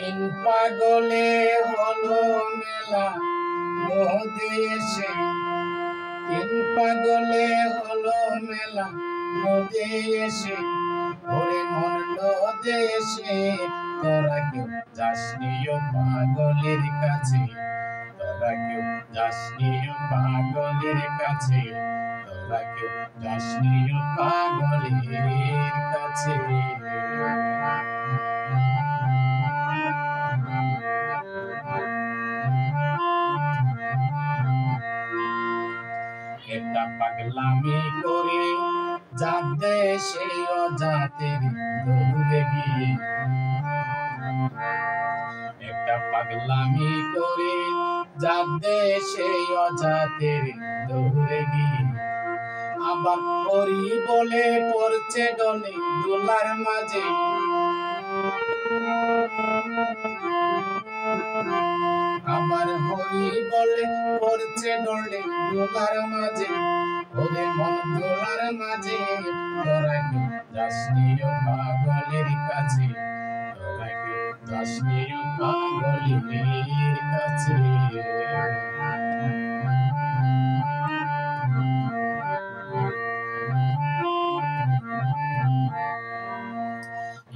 তিন পাগলে হলো মেলা নদী এসে, তিন পাগলে হলো মেলা নদী এসে, ওরে মন নদী এসে তোরা কেউ যাসনি ও পাগলের কাছে, তোরা কেউ যাসনি ও পাগলের কাছে, তোরা কেউ যাসনি ও পাগলের কাছে। একটা পাগলামি করে জাত দেশে অজাতের দৌড়ে গিয়ে, একটা পাগলামি করে জাত দেশে অজাতের দৌড়ে গিয়ে, আবার হরি বলে পড়ছে ডলে দোলার মাঝে, আবার হরি বলে পড়ছে ডলে দোলার মাঝে, ওরে মন দোলার মাঝে তোরা কেউ যাসনি ও পাগলের কাছে, তোরা কেউ যাসনি ও পাগলের কাছে।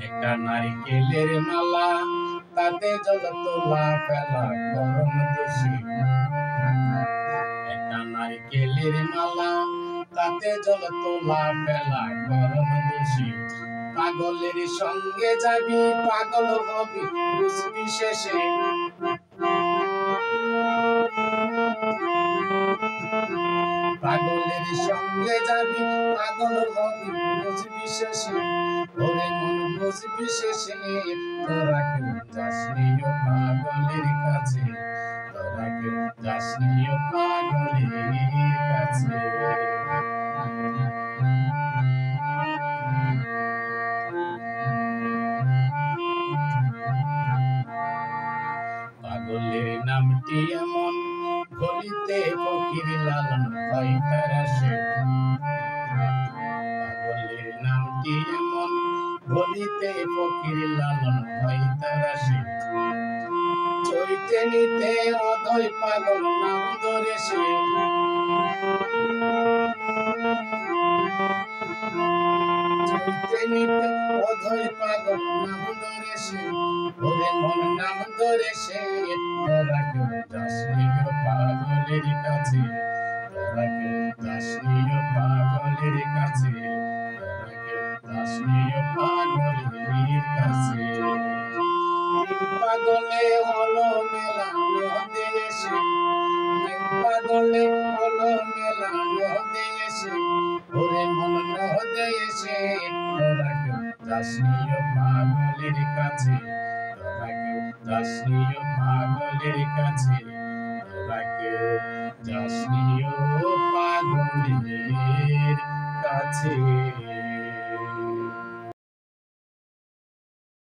একটা নারকেলের মালা তাতে যত তোলা ফেলা গরম দোষী, একটা নারকেলের মালা তাতে যত তোলা ফেলা গরম দোষী, পাগলের সঙ্গে যাবি পাগল হবি বুঝবি শেষে, পাগলের সঙ্গে যাবি পাগল হবি বুঝবি শেষে, ওরে মন বুঝবি শেষে তোরা কেউ যাসনি ও পাগলের কাছে, তোরা কেউ যাসনি ও পাগলের কাছে। পাগলের নামটি এমন গলিতে ফকির লালন হয় তার আসে, পাগলের নামটি এমন গলিতে ফকির লালন হয় তার আসে, চৈতে নিতে অধৈ পাগল নাম ধরে সে, চৈতে নিতে অধৈ পাগল নাম ধরে সে, ওরে মন নাম ধরে সে তোরা কেউ যাসনি ও পাগলের কাছে, তোরা কেউ যাসনি ও পাগলের কাছে, তোরা কেউ যাসনি ও পাগলের কাছে। তিন পাগলে হলো মেলা নদী এসে, তিন পাগলে হলো মেলা নদী এসে, ওরে মন নদী এসে তোরা কেউ যাসনি ও পাগলের কাছে, তোরা কেউ যাসনি ও পাগলের কাছে, তোরা কেউ যাসনি ও